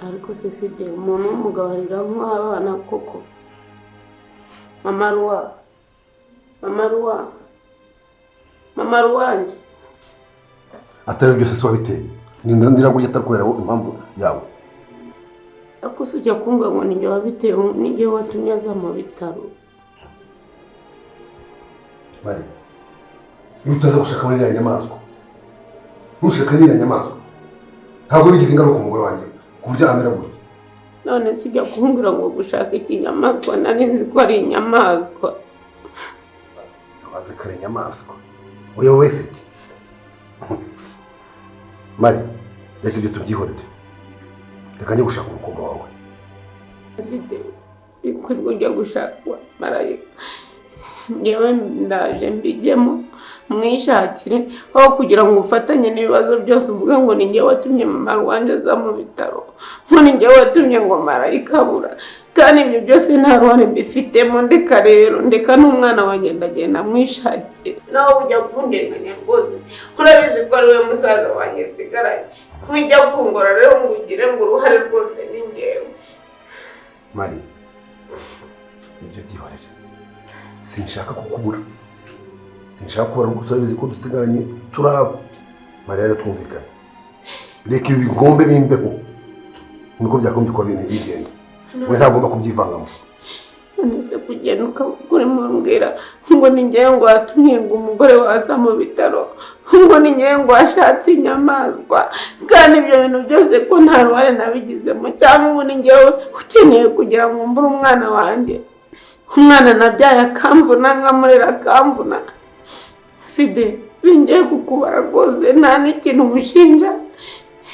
ariko se mfite umuntu w'umugaburira nk'abana koko. Mama Ruwanjye atari byose se wabiteye ndira ngo utakwera impamvu yawe. ariko se ujya kumva ngo ninjye wabiteye, ninjye watumye aza mu bitaro. Mari utaza gushaka muri iriya nyamaswa, ntushaka n'iriya nyamaswa ntabwo bigize ingaruka umugore wanjye ku buryo amera gutya. none se ujya kumbwira ngo gushaka ikinyamaswa nari nzi ko ari inyamaswa. Abaze kare inyamaswa oya wese Mari reka ibyo tubyihorere, reka njye gushaka umukobwa wawe. Mfite bikwirwa ujya gushakwa marayika, ngewe ndaje mbijyemo mwishakire aho kugira ngo ufatanye n'ibibazo byose uvuga ngo ni ngewe watumye mama Ruwanjye aza mu bitaro, ngo ni ngewe watumye ngo marayika abura, kandi ibyo byose nta ruhare mbifitemo. Ndeka rero, ndeka n'umwana wanjye ndagenda mwishakire. nawe ujya kundenganya rwose, urabizi ko ari we musaza wanjye sigaranye, ntujya kungora rero ngo ugire ngo uruhare rwose ni ngewe. Mari ibyo byihorere, sinshaka kukubura, sinshaka kubara gusa urabizi ko dusigaranye turaba. Mari rero twumvikane, reka ibi bigombe bimbeho nuko byakombye kuba bigenda, we ntagomba kubyivangamo. none se kugenda ukagurimo mbwira ngo ni ngewe ngo watumye ngo umugore waza mu bitaro, ngo ni ngewe ngo washatse inyamaswa, kandi ibyo bintu byose ko nta ruhare nabigizemo, cyangwa ubu ni ngewe ukeneye kugira ngo mbure umwana wanjye, umwana nabyaye akamvuna nkamurera akamvuna. Fide singiye kukubara rwose, nta n'ikintu umushinja.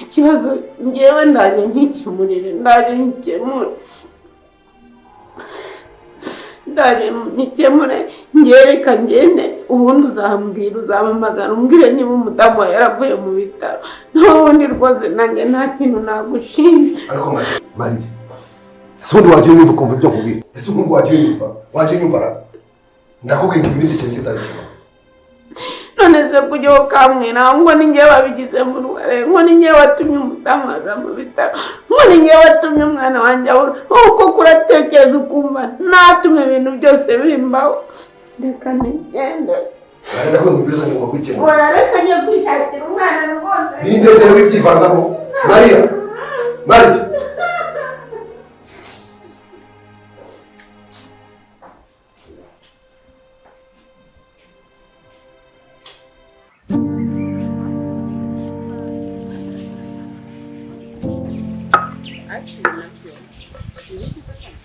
Ikibazo ngewe ndaje nkikemurire, ndaje nkikemure ngereka ngende, ubundi uzambwira, uzampamagara umbwire niba umudamu wawe yaravuye mu bitaro, n'ubundi rwose nanjye nta kintu nagushinja. Ariko Mari ese ubundi wagiye unyumva ukumva ibyo nkubwira? Ese ubundi wagiye unyumva ndakubwira ngo ibindi kintu kitari kimwe. none se kujya ukamwira ngo ni ngewe wabigizemo uruhare, ngo ni ngewe watumye umudamu aza mu bitaro, ngo ni ngewe watumye umwana wanjye abura, uko kuratekereza ukumva natumye ibintu byose bimbaho. Reka nigende. Ariko mbiza ngo kwikemura. Oya reka njye kwishakira umwana rwose. Ndetse wibyivangamo. Mari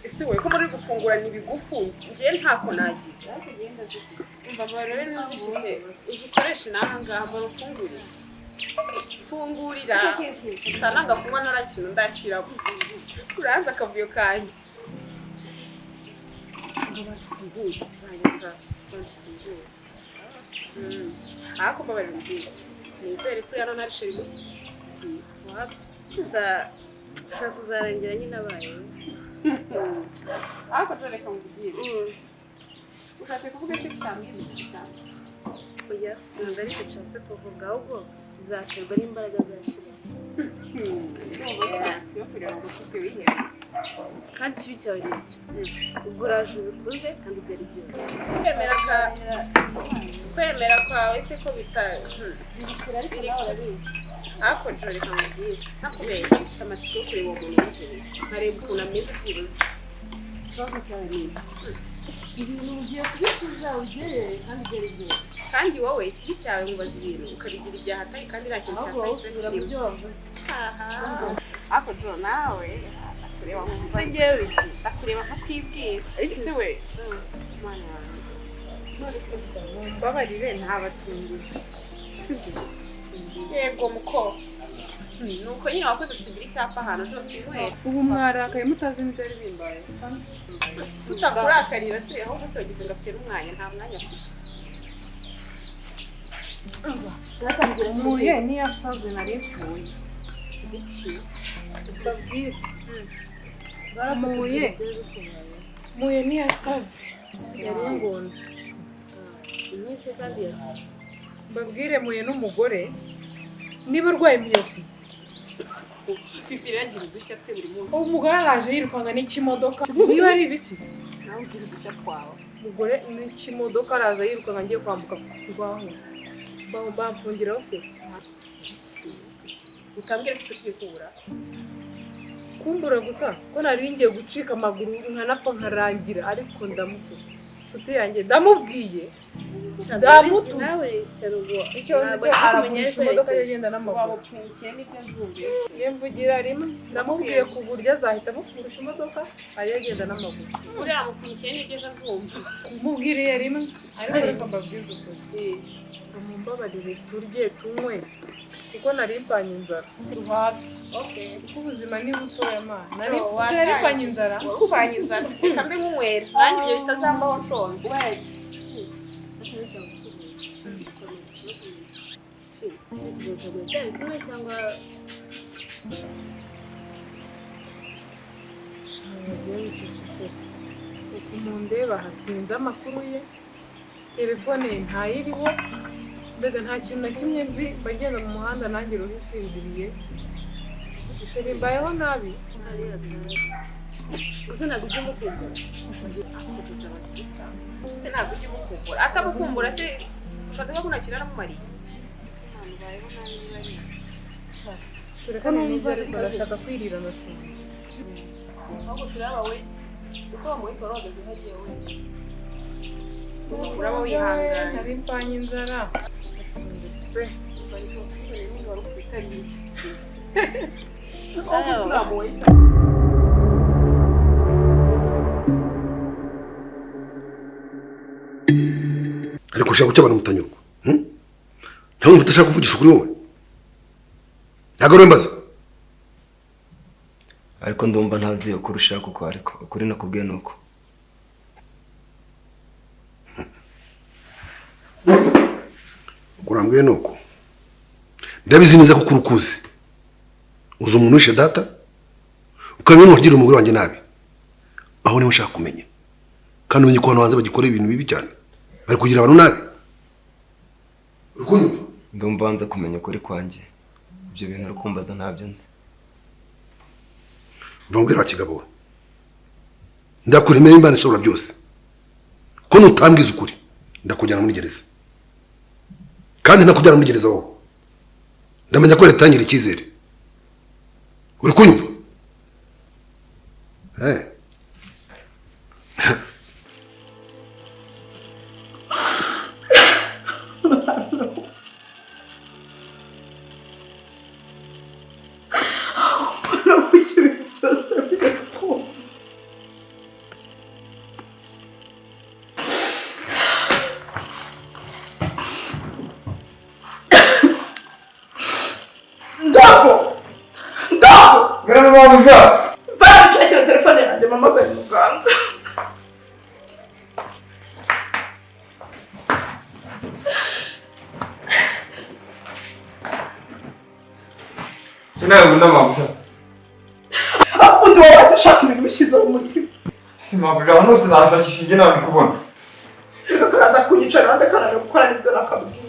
ese we ko muri gufungura n'ibigufu ngiye ntako nagize. Umva rero n'uzifite uzikoresha naha ngaha barufungurira. Fungurira utananga kunywa narakintu ndashyira uraza akavuyo kanjye. Ngo batufungure bayanga batufungure. Ako babari mbiri. Nizere ko yana narisheri gusa. Gusa ushaka kuzarangira nyine abaye. Ako tureka mubwire. Ushatse kuvuga iki cyangwa cyane? Oya, ntabwo ari icyo kuvuga ahubwo zaterwa n'imbaraga zashira. Kandi ikibi cyawe ni icyo. Ubwo uraje ubikuze kandi byari byose. Kwemera kwawe se ko bitaye. Ako tureka mubwire. Nakubeshye ufite amatsiko yo kureba umuntu w'ijuru. Nkareba ukuntu ameze byibuze. Ikibazo cyawe ni iki? Ibintu ugiye kubisubiza ugereye kandi byari byose. Kandi wowe ikibi cyawe mubaza ibintu ukabigira ibyaha atari kandi nta kintu cyatangirira kirimo. Ako jo nawe akureba mu ngewe iki akureba nko kwibwira. Ese we Mana yawe none se mbabarire ntabatunguye. Yego muko nuko nyine wakoze kutugira icyapa ahantu cyose inywera. Ubu mwarakaye mutazi n'ibyari bimbaye. Utakurakarira se ahubwo se wagize ngo afite umwanya, nta mwanya afite. Muye niyasaze narifuye. Iki Babwire. Muye niyasaze. Yari ngonze. Inyinshi kandi yasaze. Babwire muye n'umugore niba urwaye imyopi. ko Fifi yagira udushya twe buri munsi. Umugore araje yirukanga n'ikimodoka. Niba ari ibiki? Nawe ugira udushya twawe. Umugore n'ikimodoka araza yirukanga ngiye kwambuka kubaho. Bamfungiraho se. Utambwira ko tugiye kubura. Kumbura gusa ko nari ngiye gucika amaguru nkanapfa nkarangira ariko ndamututse. Nshuti yanjye ndamubwiye. Ndamututse. Nawe sharugo. Icyo arakumenyesha imodoka yagenda n'amaguru. Wabapfunkiye n'ibyo azumviye. Yemvugira rimwe ndamubwiye ku buryo azahita amufungusha imodoka ari yagenda n'amaguru. Uriya mupfunkiye n'ibyo azumva. Mubwiriye rimwe ariko reka mbabwize ukuri. Mumbabarire turye tunywe kuko nari mpanye inzara. Ruhage. Okay. Kuko ubuzima ni butoya mana. Nari mpanye inzara. Upanye inzara. Reka mbe nywera. Nanjye ibyo bitazambaho nshonje. Mundeba hasinze amakuru ye telefone ye ntayiriho mbega nta kintu na kimwe nzi bagenda mu muhanda nanjye ruhisinziriye ishuri mbayeho nabi gusa ntabwo ujya umukumbura se ntabwo ujya umukumbura atamukumbura se ushatse nko kunakira aramumariye tureka n'ibyo ariko ndashaka kwirira amasunzu ahubwo turaba we uko wamuhita warahagaze hagiye we uraba wihangana nari mpanye inzara ariko ushaka gucya abantu mutanyurwa nta muntu udashaka kuvugisha ukuri wowe ntabwo ari mbaza ariko ndumva ntazi ukuri ushaka uko ariko ukuri nakubwiye ni uko kurambwiye ni uko ndabizi neza ko ukuri ukuzi uzi umuntu wishe data ukamenya n'ugira umugore wanjye nabi aho niho ushaka kumenya kandi umenye ko abantu hanze bagikora ibintu bibi cyane bari kugira abantu nabi uri kunyumva ndumva banza kumenya ukuri kwanjye ibyo bintu uri kumbaza ntabyo nzi mbwira wa kigabo ndakuremera imbana ishobora byose ko nutambwiza ukuri ndakujyana muri gereza kandi nakujyana muri gereza wowe ndamenya ko leta yangira icyizere uri kunyumva telefone yanjye mama bari mu Rwanda nawe ndamabuja akundi waba ushaka ibintu bishyize mu mutima simabuja hano sinashakisha ibyo nawe kubona reka karaza kunyicara nande kananiwe gukora n'ibyo nakabwira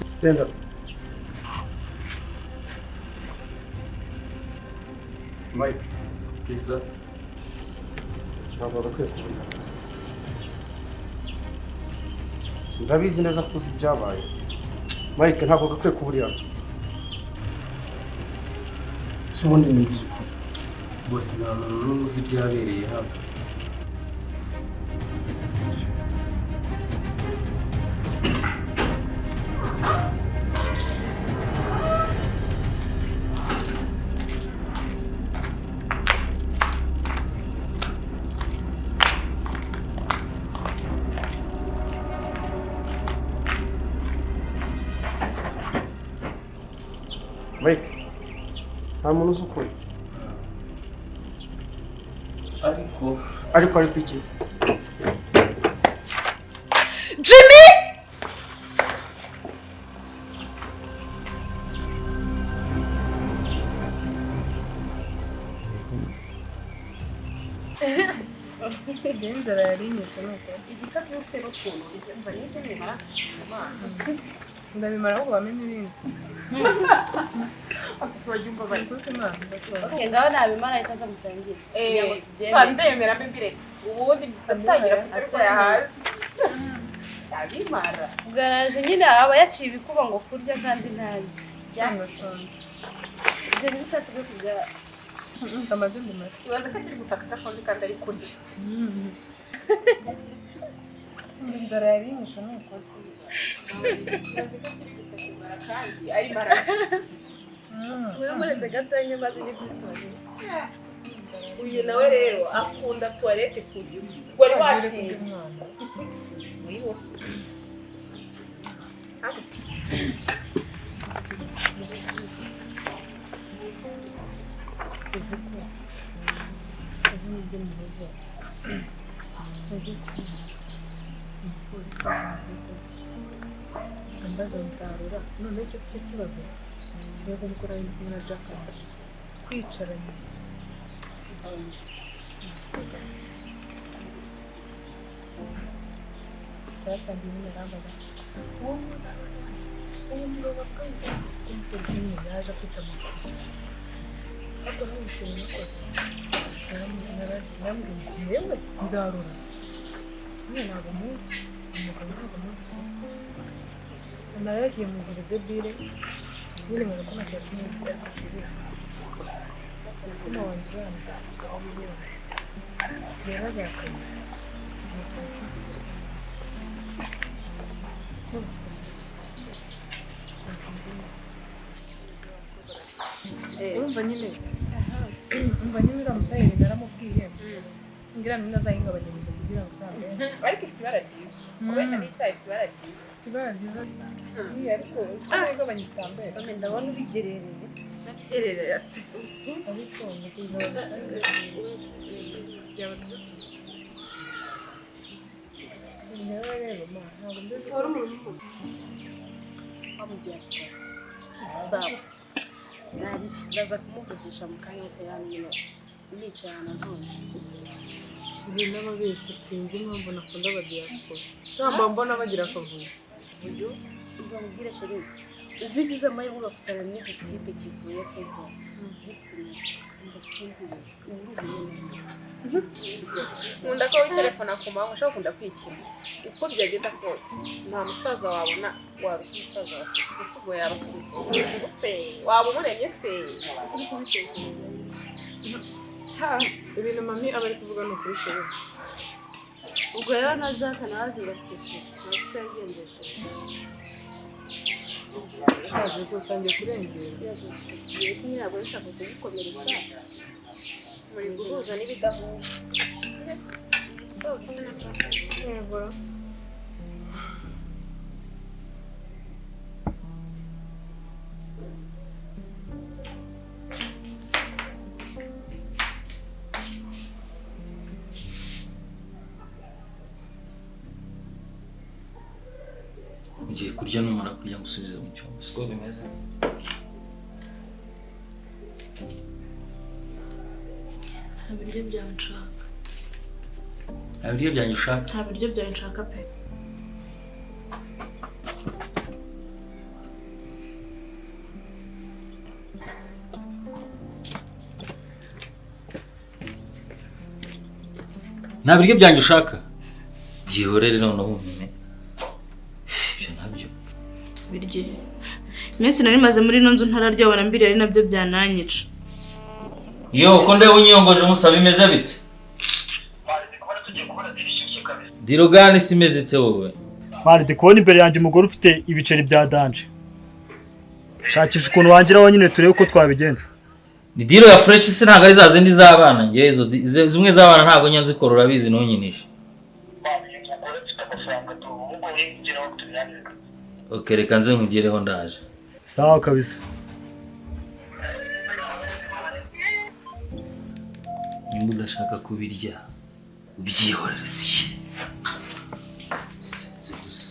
Stand up. Mike, bwiza ntabwo bagakwiye kubona. Ndabizi neza ko uzi ibyabaye. Mike, ntabwo bagakwiye kubura hano. si ubundi nibuze ukuri bose nta muntu n'umwe uzi ibyabereye hano Mike, nta muntu uzi ukuri. Ariko iki? Jimmy! Inzara yari inyuze nuko. Igikapu ufite n'ukuntu mba nibyo nimara Ndabimara ahubwo bamenye ibindi. Akufurajumba bari. Okay, ngaho nabimara ikaza musangira. Sandemera mbiretse. Ubundi bitangira kutarya hasi. Abimara. Ugaraje nyine aba yaciye ibikuba ngo kurya kandi ntari. Cyangwa sonze. Ibyo bisatu byo kurya. Kamaze ndumara. Ibaza ko akiri gutaka kandi kandi ari kurya. Inzara yari inyuze nuko. Kandi ari mara. Uyu muretse gatanya maze ni kwitora. Uyu nawe rero akunda toilette kurya. Wari watinze. Muri hose. Ambaza nsarura none icyo si kibazo nuko ari kumwe na Jack kwicaranye kandi nyine arambaza uwo mugabo kandi umupolisi nyine yaje afite amakuru ariko nta kintu nakoze namubwiye yewe nzarura nyine ntabwo munsi umugabo ntabwo munsi naragiye mu biro debire nyine mu rugo nashaka iminsi yakashirira umutima wanjye uranza rero agakanya cyose urumva nyine uriya mutayeri naramubwiye ngira ngo nazahinga abagenzi kugira ngo uzabe Ariko ifite ibara ryiza. Kubeshya n'icyayi ifite ibara ryiza. ibara ryiza ariko usanga abanyitambaye Bamwe ndabona ubigerereye. Nagerereye se. ariko mu kuzaba Byaba byiza. ngewe rero ma ntabwo mbese Wari umuntu Bamugira sawa. Nari ndaza kumuvugisha mu kanya k'ayanyine. Nicaye ahantu ntonje. ibi n'ababeshyi sinzi impamvu nakunda abadiyaspora cyangwa mbona bagira akavuyo Uyu uzamubwira sheri. Uzigize amahirwe ugakutana n'igitipe kivuye Texas. Nkunda ko witelefona ku manywa ushobora kunda kwikina. Uko byagenda kose nta musaza wabona waruta umusaza wawe. Gusa ubwo yaba aturutse. Waba umuremye se. Uri kubitekereza. ibintu mami aba ari kuvuga ni ukuri sheri Ubwo rero na Jack nazi bafite. Nafite yagendesha. shaje tutangiye kurengera Yagiye kunyirabwo nshaka kugukomeretsa. Muri guhuza n'ibidahuza. yego ugiye kurya numara kurya gusubiza mu cyumba siko bimeze Nta biryo byawe nshaka. nta biryo byanjye ushaka Nta biryo byawe nshaka pe. nta biryo byanjye ushaka byihorere noneho umenye ibyo nabyo Birye. Iminsi nari maze muri ino nzu ntararyoba na mbiri ari nabyo byananyica. iyo uko ndeba unyongoje musaba imeze bite dirogani si imeze ite wowe Mari ndi kubona imbere yanjye umugore ufite ibiceri bya danje. Shakisha ukuntu wangiraho nyine turebe uko twabigenza. ni diro ya fresh se ntabwo ari za zindi z'abana ngewe izo zimwe z'abana ntabwo nyanzikora urabizi ntunyinishe ok reka nze nkugireho ndaje Sawa kabisa. nimba udashaka kubirya ubyihorere si gusa.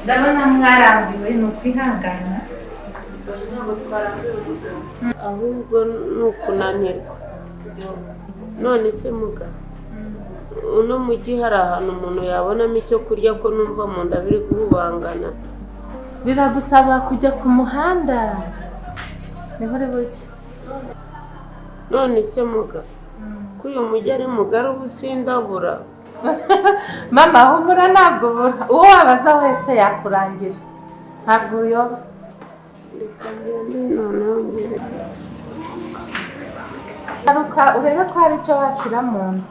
Ndabona mwarambiwe ni ukwihangana. Ntabwo twarambiwe ahubwo ni ukunanirwa. None se muga uno mujyi hari ahantu umuntu yabonamo icyo kurya ko numva mu nda biri guhubangana? Biragusaba kujya ku muhanda niho uri buke. None se muga ko uyu mujyi ari mugari ubu sindabura. Mama humura ntabwo ubura, uwo wabaza wese yakurangira ntabwo uyoba. Reka ngende noneho ngere. Garuka urebe ko hari icyo washyira mu nda.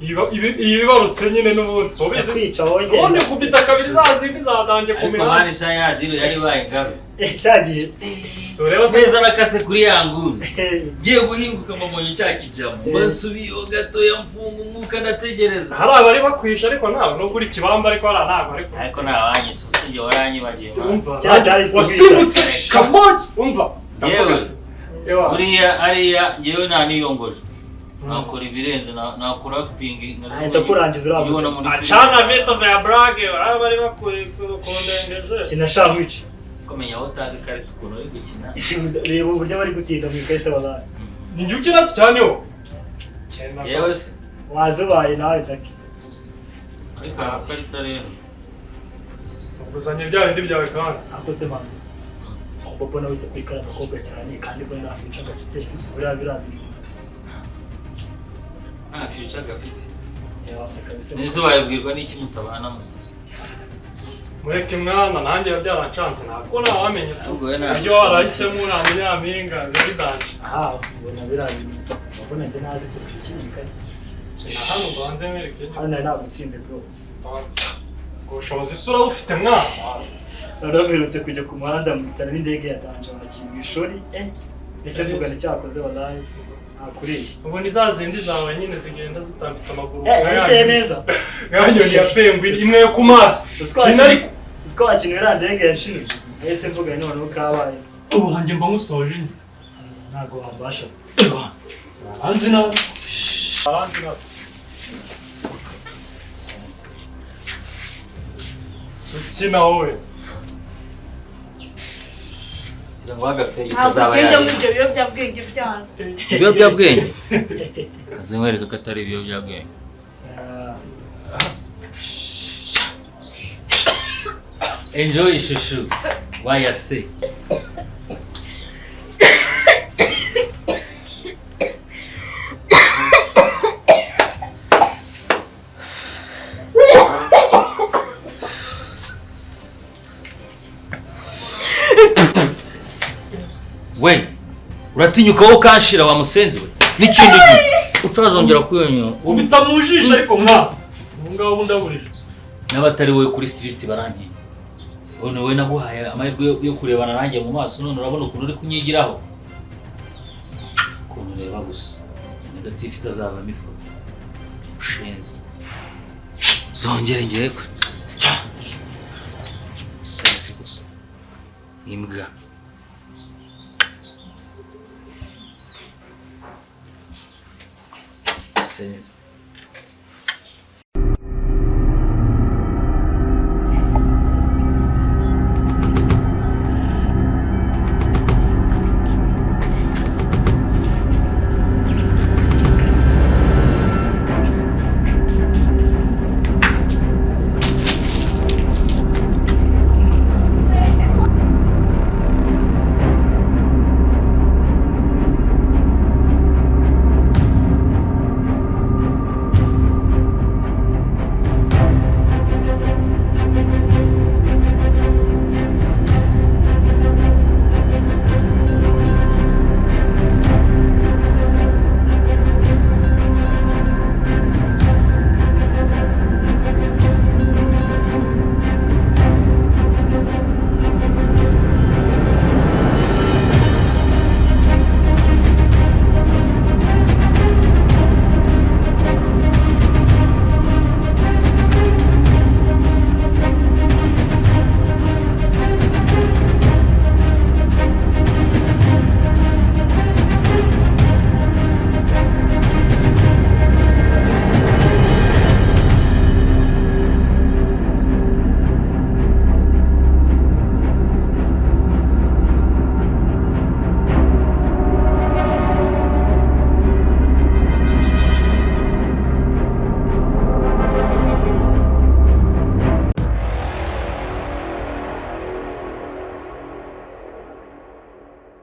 ibibarutse nyine n'ubundi ubizi ubundi kubita kabiri zazindi zadanje ku mihanda. Mani sha ya diro yari baye ngabe cyagiye so reba neza nakase kuri yanguni giye guhinguka mamonye cyakijamo basubiyo gatoya mfunga umwuka ndategereza. Hari abari bakwisha ariko ntawe no kuri kibamba ariko ara ntago ariko nabanyitse usije waranyibagiye wasimutse kamoji umva yewe ariya yewe naniyongoje nakora ibirenze nakora acting ndakurangiza urabona acana beto ya brage bari bakuri kundengeze kinashaka iki komenya utazi kare tukono uri gukina reba uburyo bari gutinda mu ikarita bazaye ninjye ukina se cyane yo yewe se wazubaye nawe daki ariko akarita rero ubuzanye bya bindi byawe kandi ako se manzi bobo nawe kwikara akobwa cyane kandi bwo nafica gafite biriya future gafite nizo bayibwirwa n'iki mutabana mu nzu mureke mwana nanjye yabyaranshanze ntabwo nawamenye ibyo warahisemo uramenya nyampinga bidanje ubona birazi ubona njye nazi icyo twikirika na hano mbanze mwereke hano ntabwo utsinze bro ubushobozi isura bufite mwana naraberutse kujya ku muhanda mu bitaro n'indege yatanje abakinnyi ishuri ese mvugana cyakoze wallahi akuriye ubu ni za zindi zawe nyine zigenda zitambitse amaguru biteye neza nganyoni ya pengwi imwe yo ku mazi sinari uziko wakinira ndege yashini ese mvuga none ukabaye ubu hanjye mba musoje ntago wambasha hanzi na ukina wowe ibiyobyabwenge kaze nkwereka ko atari ibiyobyabwenge. Enjoy shushu wayase we uratinyuka wo kanshira wa musenzi we n'ikindi gihe utazongera kuyonyora ubitamujisha ariko mwa ngaho bundaburije n'abatari wowe kuri street barantinya none we naguhaye amahirwe yo kurebana nanjye mu maso none urabona ukuntu uri kunyigiraho ukuntu ureba gusa negative itazavamo ifoto ushenze zongere ngewe imbwa. Sense.